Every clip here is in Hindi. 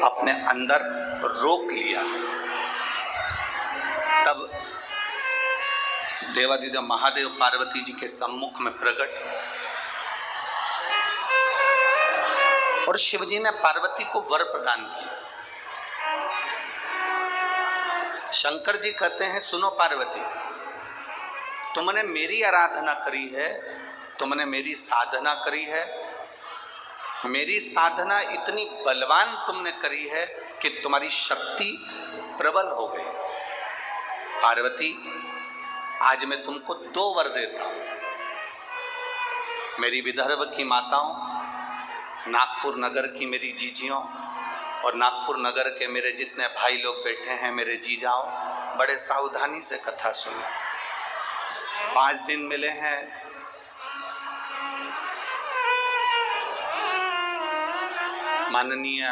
अपने अंदर रोक लिया। तब देवादिदेव महादेव पार्वती जी के सम्मुख में प्रकट और शिवजी ने पार्वती को वर प्रदान किया। शंकर जी कहते हैं, सुनो पार्वती, तुमने मेरी आराधना करी है, तुमने मेरी साधना करी है, मेरी साधना इतनी बलवान तुमने करी है कि तुम्हारी शक्ति प्रबल हो गई। पार्वती, आज मैं तुमको 2 वर देता हूं। मेरी विदर्भ की माताओं, नागपुर नगर की मेरी जीजियों और नागपुर नगर के मेरे जितने भाई लोग बैठे हैं, मेरे जीजाओं, बड़े सावधानी से कथा सुनो। 5 दिन मिले हैं। माननीय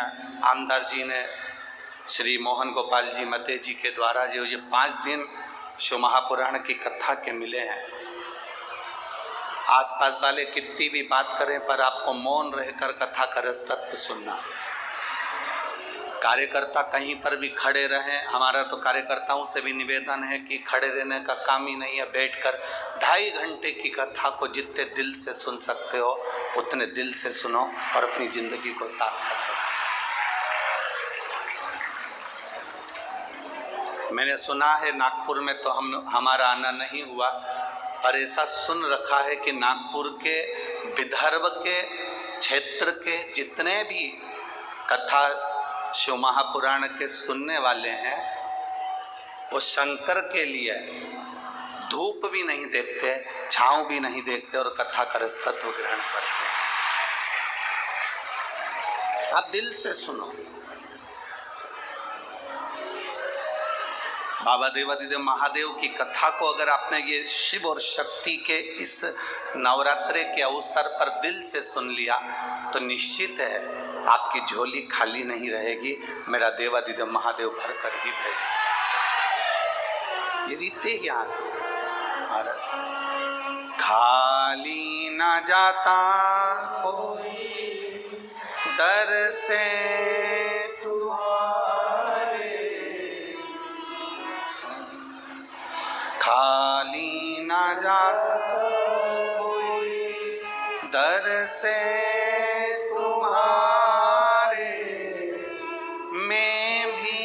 आमदार जी ने श्री मोहन गोपाल जी मते जी के द्वारा जो ये 5 दिन शिव महापुराण की कथा के मिले हैं। आसपास वाले कितनी भी बात करें पर आपको मौन रहकर कथा का रस तत्व सुनना। कार्यकर्ता कहीं पर भी खड़े रहें, हमारा तो कार्यकर्ताओं से भी निवेदन है कि खड़े रहने का काम ही नहीं है, बैठकर 2.5 घंटे की कथा को जितने दिल से सुन सकते हो उतने दिल से सुनो और अपनी जिंदगी को सार्थक करो। मैंने सुना है नागपुर में तो हमारा आना नहीं हुआ, पर ऐसा सुन रखा है कि नागपुर के विदर्भ के क्षेत्र के जितने भी कथा शिव महापुराण के सुनने वाले हैं वो शंकर के लिए धूप भी नहीं देखते, छांव भी नहीं देखते और कथा का रस तत्व ग्रहण करते। आप दिल से सुनो। बाबा देवादिदेव महादेव की कथा को अगर आपने ये शिव और शक्ति के इस नवरात्रे के अवसर पर दिल से सुन लिया तो निश्चित है आपकी झोली खाली नहीं रहेगी। मेरा देवादिदेव महादेव भर कर ही भेजेगा। ये रीते ज्ञान खाली ना जाता कोई दर से खाली ना जाता कोई दर से तुम्हारे, मैं भी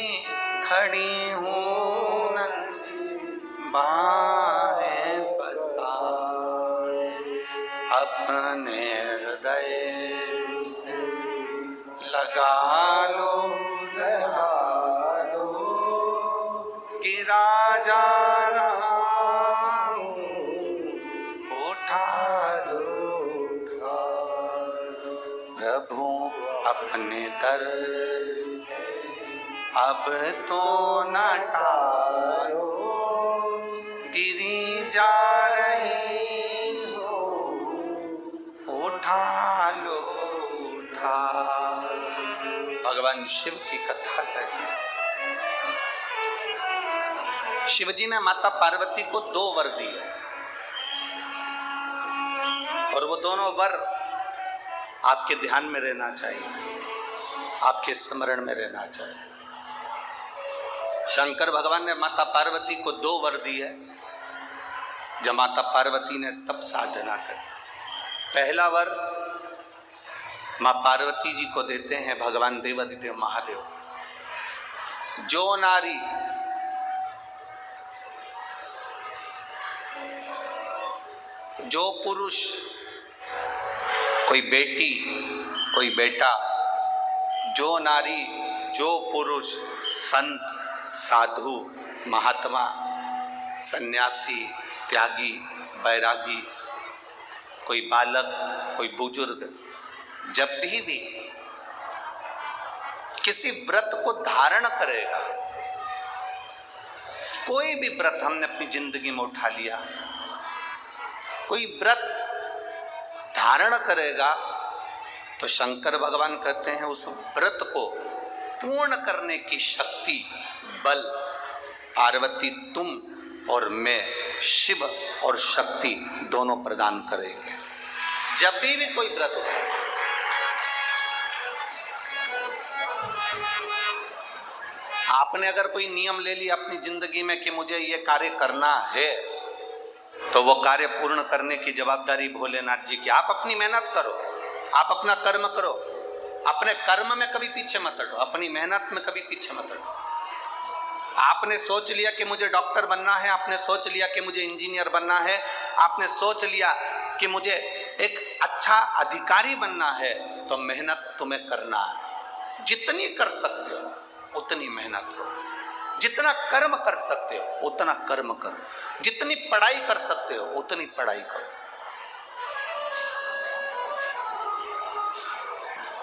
खड़ी हूँ बाहें पसारे, अपने हृदय से लगा लो कि राजा अपने दर से अब तो न टारो, गिरी जा रही हो, उठा लो उठा। भगवान शिव की कथा कहते हैं, शिवजी ने माता पार्वती को 2 वर दिए और वो दोनों वर आपके ध्यान में रहना चाहिए, आपके स्मरण में रहना चाहिए। शंकर भगवान ने माता पार्वती को 2 वर दिए जब माता पार्वती ने तप साधना करी। पहला वर मां पार्वती जी को देते हैं भगवान देवादिदेव महादेव, जो नारी जो पुरुष, कोई बेटी कोई बेटा, जो नारी जो पुरुष, संत साधु महात्मा सन्यासी त्यागी बैरागी, कोई बालक कोई बुजुर्ग, जब भी किसी व्रत को धारण करेगा, कोई भी व्रत हमने अपनी जिंदगी में उठा लिया, कोई व्रत धारण करेगा तो शंकर भगवान कहते हैं उस व्रत को पूर्ण करने की शक्ति बल पार्वती तुम और मैं शिव और शक्ति दोनों प्रदान करेंगे। जब भी कोई व्रत हो, आपने अगर कोई नियम ले लिया अपनी जिंदगी में कि मुझे ये कार्य करना है, तो वो कार्य पूर्ण करने की जवाबदारी भोलेनाथ जी की। आप अपनी मेहनत करो, आप अपना कर्म करो, अपने कर्म में कभी पीछे मत हटो, अपनी मेहनत में कभी पीछे मत हटो। आपने सोच लिया कि मुझे डॉक्टर बनना है, आपने सोच लिया कि मुझे इंजीनियर बनना है, आपने सोच लिया कि मुझे एक अच्छा अधिकारी बनना है, तो मेहनत तुम्हें करना है। जितनी कर सकते हो उतनी मेहनत करो, जितना कर्म कर सकते हो उतना कर्म करो, जितनी पढ़ाई कर सकते हो उतनी पढ़ाई करो।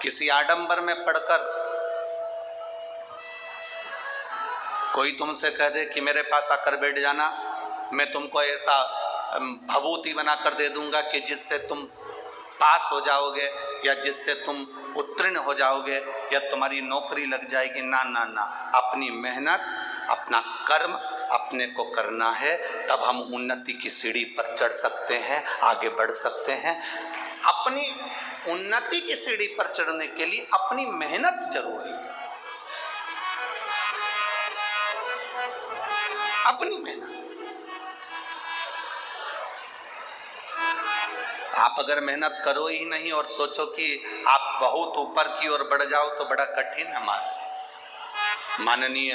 किसी आडंबर में पढ़कर कोई तुमसे कह दे कि मेरे पास आकर बैठ जाना, मैं तुमको ऐसा भभूति बनाकर दे दूंगा कि जिससे तुम पास हो जाओगे या जिससे तुम उत्तीर्ण हो जाओगे या तुम्हारी नौकरी लग जाएगी। ना ना ना, अपनी मेहनत, अपना कर्म अपने को करना है, तब हम उन्नति की सीढ़ी पर चढ़ सकते हैं, आगे बढ़ सकते हैं। अपनी उन्नति की सीढ़ी पर चढ़ने के लिए अपनी मेहनत जरूरी है, अपनी मेहनत। आप अगर मेहनत करो ही नहीं और सोचो कि आप बहुत ऊपर की ओर बढ़ जाओ तो बड़ा कठिन है। माननीय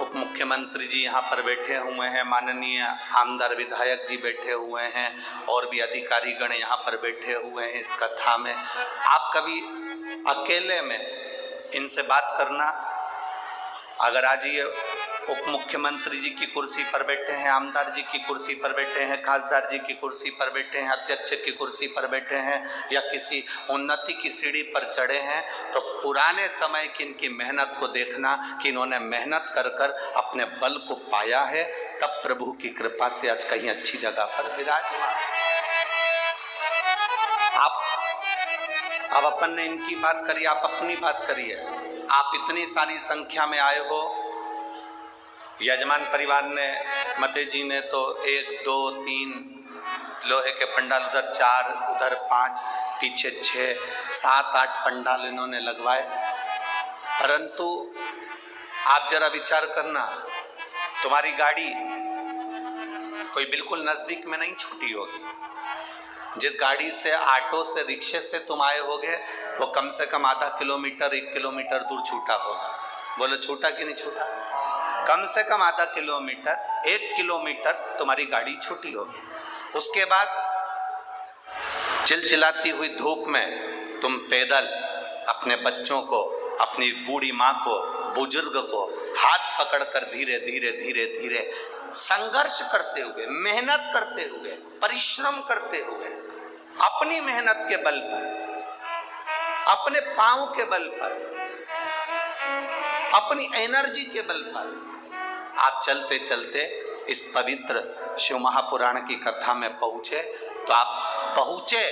उप मुख्यमंत्री जी यहाँ पर बैठे हुए हैं, माननीय आमदार विधायक जी बैठे हुए हैं और भी अधिकारी गण यहाँ पर बैठे हुए हैं। इस कथा में आप कभी अकेले में इनसे बात करना। अगर आज ये उप मुख्यमंत्री जी की कुर्सी पर बैठे हैं, आमदार जी की कुर्सी पर बैठे हैं, खासदार जी की कुर्सी पर बैठे हैं, अध्यक्ष की कुर्सी पर बैठे हैं या किसी उन्नति की सीढ़ी पर चढ़े हैं, तो पुराने समय की इनकी मेहनत को देखना कि इन्होंने मेहनत कर कर अपने बल को पाया है, तब प्रभु की कृपा से आज कहीं अच्छी जगह पर विराजमान। आप अब अपन ने इनकी बात करी, आप अपनी बात करिए। आप इतनी सारी संख्या में आए हो, यजमान परिवार ने, मते जी ने तो 1 2 3 लोहे के पंडाल, उधर 4, उधर 5, पीछे 6 7 8 पंडाल इन्होंने लगवाए। परंतु आप जरा विचार करना, तुम्हारी गाड़ी कोई बिल्कुल नजदीक में नहीं छूटी होगी। जिस गाड़ी से, ऑटो से, रिक्शे से तुम आए होगे, वो कम से कम आधा किलोमीटर 1 किलोमीटर दूर छूटा होगा। बोलो छूटा कि नहीं छूटा? कम से कम आधा किलोमीटर 1 किलोमीटर तुम्हारी गाड़ी छूटी होगी। उसके बाद चिलचिलाती हुई धूप में तुम पैदल अपने बच्चों को, अपनी बूढ़ी माँ को, बुजुर्ग को हाथ पकड़कर धीरे धीरे धीरे धीरे संघर्ष करते हुए, मेहनत करते हुए, परिश्रम करते हुए, अपनी मेहनत के बल पर, अपने पांव के बल पर, अपनी एनर्जी के बल पर आप चलते चलते इस पवित्र शिव महापुराण की कथा में पहुंचे। तो आप पहुंचे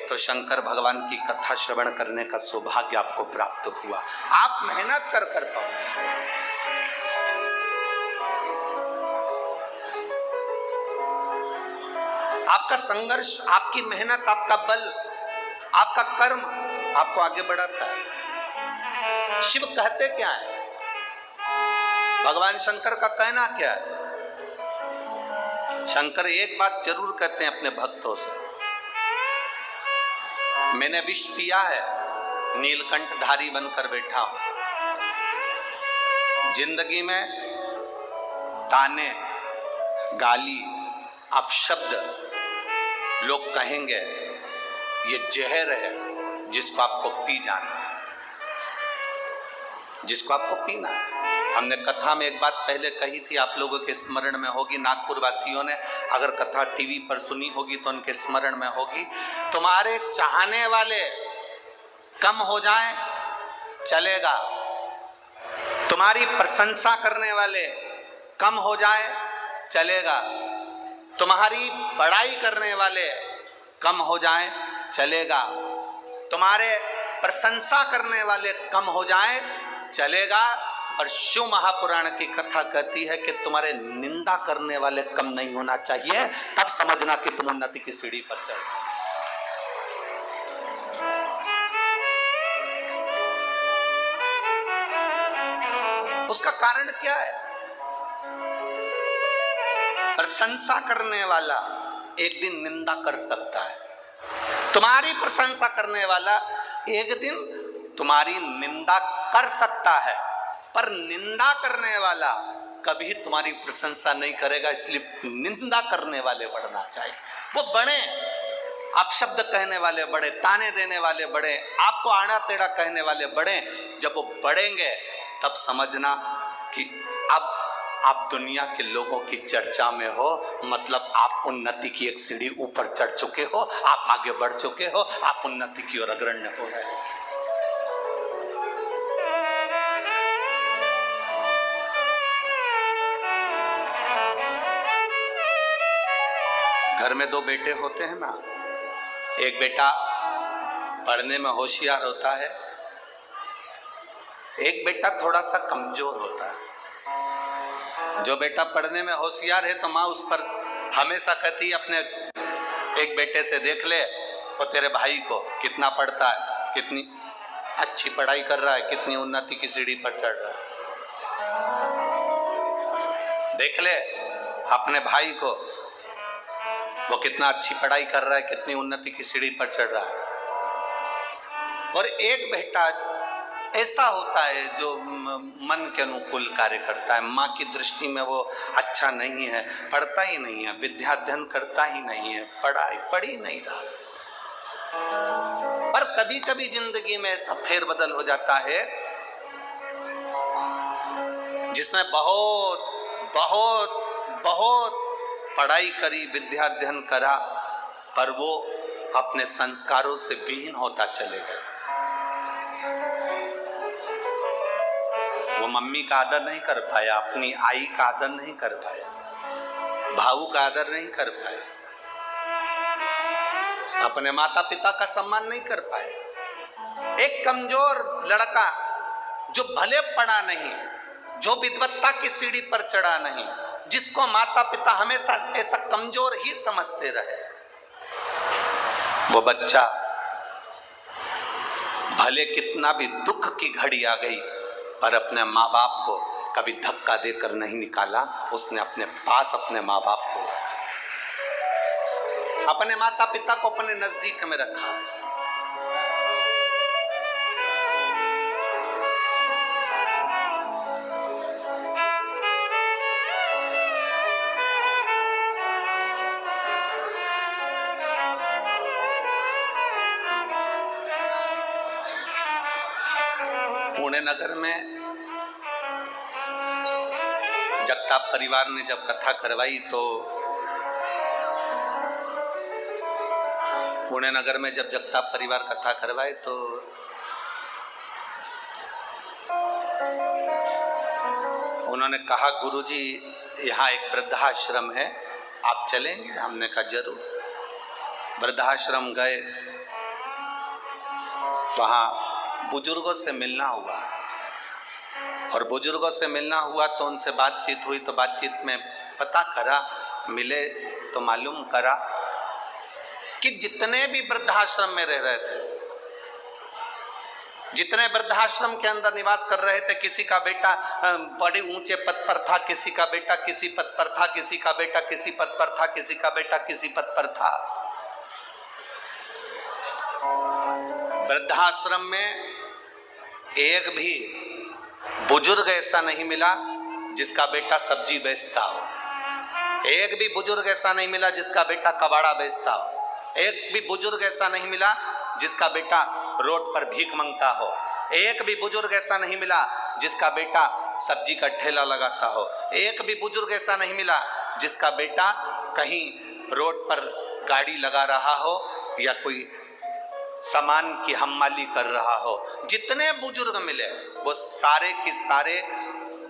तो शंकर भगवान की कथा श्रवण करने का सौभाग्य आपको प्राप्त हुआ। आप मेहनत कर कर पहुंचे। आपका संघर्ष, आपकी मेहनत, आपका बल, आपका कर्म आपको आगे बढ़ाता है। शिव कहते क्या है? भगवान शंकर का कहना क्या है? शंकर एक बात जरूर कहते हैं अपने भक्तों से, मैंने विष पिया है, नीलकंठधारी बनकर बैठा हूं। जिंदगी में ताने, गाली, अपशब्द लोग कहेंगे, ये जहर है जिसको आपको पी जाना है, जिसको आपको पीना है। हमने कथा में एक बात पहले कही थी, आप लोगों के स्मरण में होगी, नागपुर वासियों ने अगर कथा टीवी पर सुनी होगी तो उनके स्मरण में होगी। तुम्हारे चाहने वाले कम हो जाएं चलेगा, तुम्हारी प्रशंसा करने वाले कम हो जाएं चलेगा, तुम्हारी बड़ाई करने वाले कम हो जाएं चलेगा, तुम्हारे प्रशंसा करने वाले कम हो जाएं चलेगा। और शिव महापुराण की कथा कहती है कि तुम्हारे निंदा करने वाले कम नहीं होना चाहिए, तब समझना कि तुम उन्नति की सीढ़ी पर चल। उसका कारण क्या है? प्रशंसा करने वाला एक दिन निंदा कर सकता है, तुम्हारी प्रशंसा करने वाला एक दिन तुम्हारी निंदा कर सकता है, पर निंदा करने वाला कभी तुम्हारी प्रशंसा नहीं करेगा। इसलिए निंदा करने वाले बढ़ना चाहिए। वो बड़े आप शब्द कहने वाले बड़े, ताने देने वाले बड़े, आपको आड़ा टेढ़ा कहने वाले बड़े, जब वो बढ़ेंगे तब समझना कि अब आप दुनिया के लोगों की चर्चा में हो, मतलब आप उन्नति की एक सीढ़ी ऊपर चढ़ चुके हो, आप आगे बढ़ चुके हो, आप उन्नति की ओर अग्रसर हो रहे हो। घर में दो बेटे होते हैं ना, एक बेटा पढ़ने में होशियार होता है, एक बेटा थोड़ा सा कमजोर होता है। जो बेटा पढ़ने में होशियार है तो माँ उस पर हमेशा कहती है अपने एक बेटे से देख ले और तेरे भाई को कितना पढ़ता है, कितनी अच्छी पढ़ाई कर रहा है, कितनी उन्नति की सीढ़ी पर चढ़ रहा है। देख ले अपने भाई को, वो कितना अच्छी पढ़ाई कर रहा है, कितनी उन्नति की सीढ़ी पर चढ़ रहा है। और एक बेटा ऐसा होता है जो मन के अनुकूल कार्य करता है, माँ की दृष्टि में वो अच्छा नहीं है, पढ़ता ही नहीं है, विद्या अध्ययन करता ही नहीं है, पढ़ ही नहीं रहा। पर कभी कभी जिंदगी में ऐसा फेरबदल हो जाता है जिसने बहुत बहुत बहुत पढ़ाई करी, विद्या अध्ययन करा, पर वो अपने संस्कारों से विहीन होता चले गए। वो मम्मी का आदर नहीं कर पाया, अपनी आई का आदर नहीं कर पाया, भाऊ का आदर नहीं कर पाया, अपने माता पिता का सम्मान नहीं कर पाए। एक कमजोर लड़का जो भले पढ़ा नहीं, जो विद्वत्ता की सीढ़ी पर चढ़ा नहीं, जिसको माता पिता हमेशा ऐसा कमजोर ही समझते रहे, वो बच्चा भले कितना भी दुख की घड़ी आ गई पर अपने माँ बाप को कभी धक्का देकर नहीं निकाला। उसने अपने पास अपने माँ बाप को रखा, अपने माता पिता को अपने नजदीक में रखा। पुणे नगर में जगताप परिवार ने जब कथा करवाई तो पुणे नगर में जब जगताप परिवार कथा करवाए तो उन्होंने कहा, गुरुजी यहाँ एक वृद्धाश्रम है, आप चलेंगे? हमने कहा जरूर। वृद्धाश्रम गए, वहाँ बुजुर्गों से मिलना हुआ, और बुजुर्गों से मिलना हुआ तो उनसे बातचीत हुई, तो बातचीत में पता करा, मिले तो मालूम करा कि जितने भी वृद्धाश्रम में रह रहे थे, जितने वृद्धाश्रम के अंदर निवास कर रहे थे, किसी का बेटा बड़े ऊंचे पद पर था, किसी का बेटा किसी पद पर था, किसी का बेटा किसी पद पर था, किसी का बेटा किसी पद पर था। वृद्धाश्रम में एक भी बुजुर्ग ऐसा नहीं मिला जिसका बेटा सब्जी बेचता हो, एक भी बुजुर्ग ऐसा नहीं मिला जिसका बेटा कबाड़ा बेचता हो, एक भी बुजुर्ग ऐसा नहीं मिला जिसका बेटा रोड पर भीख मांगता हो, एक भी बुजुर्ग ऐसा नहीं मिला जिसका बेटा सब्जी का ठेला लगाता हो, एक भी बुजुर्ग ऐसा नहीं मिला जिसका बेटा कहीं रोड पर गाड़ी लगा रहा हो या कोई सामान की हम्माली कर रहा हो। जितने बुजुर्ग मिले वो सारे के सारे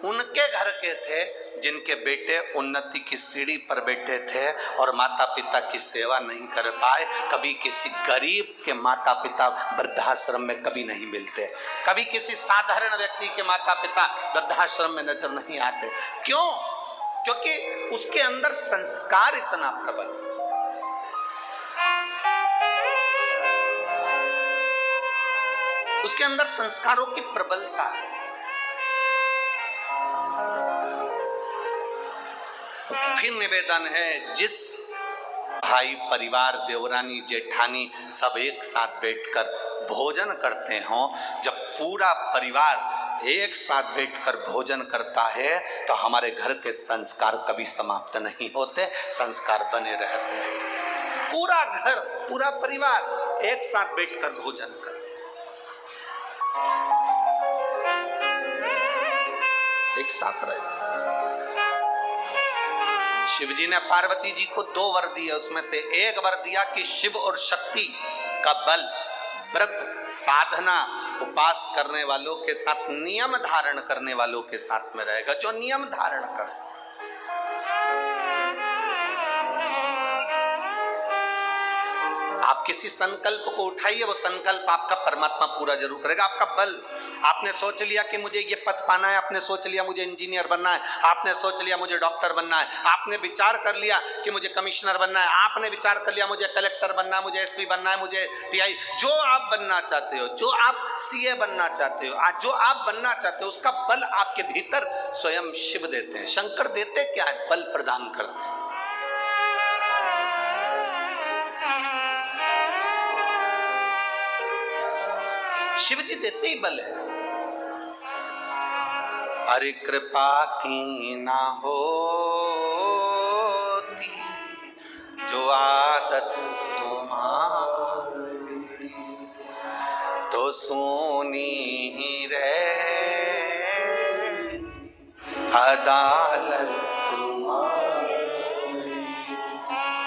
उनके घर के थे जिनके बेटे उन्नति की सीढ़ी पर बैठे थे और माता पिता की सेवा नहीं कर पाए। कभी किसी गरीब के माता पिता वृद्धाश्रम में कभी नहीं मिलते, कभी किसी साधारण व्यक्ति के माता पिता वृद्धाश्रम में नजर नहीं आते। क्यों? क्योंकि उसके अंदर संस्कार इतना प्रबल, उसके अंदर संस्कारों की प्रबलता है। भी निवेदन है, जिस भाई परिवार देवरानी जेठानी सब एक साथ बैठकर भोजन करते हों, जब पूरा परिवार एक साथ बैठकर भोजन करता है तो हमारे घर के संस्कार कभी समाप्त नहीं होते, संस्कार बने रहते हैं। पूरा घर, पूरा परिवार एक साथ बैठकर भोजन कर, एक साथ रहे। शिवजी ने पार्वती जी को 2 वर दिए, उसमें से एक वर दिया कि शिव और शक्ति का बल व्रत साधना उपास करने वालों के साथ, नियम धारण करने वालों के साथ में रहेगा, जो नियम धारण करे। आप किसी संकल्प को उठाइए, वो संकल्प आपका परमात्मा पूरा जरूर करेगा। आपका बल, आपने सोच लिया कि मुझे ये पद पाना है, आपने सोच लिया मुझे इंजीनियर बनना है, आपने सोच लिया मुझे डॉक्टर बनना है, आपने विचार कर लिया कि मुझे कमिश्नर बनना है, आपने विचार कर लिया मुझे कलेक्टर बनना है, मुझे एसपी बनना है, मुझे टीआई, जो आप बनना चाहते हो, जो आप सीए बनना चाहते हो, जो आप बनना चाहते हो, उसका बल आपके भीतर स्वयं शिव देते हैं। शंकर देते क्या है? बल प्रदान करते हैं। शिव जी देते ही बल है। अरे कृपा की ना होती जो आदत तुम्हारी, तो सोनी ही रहे अदालत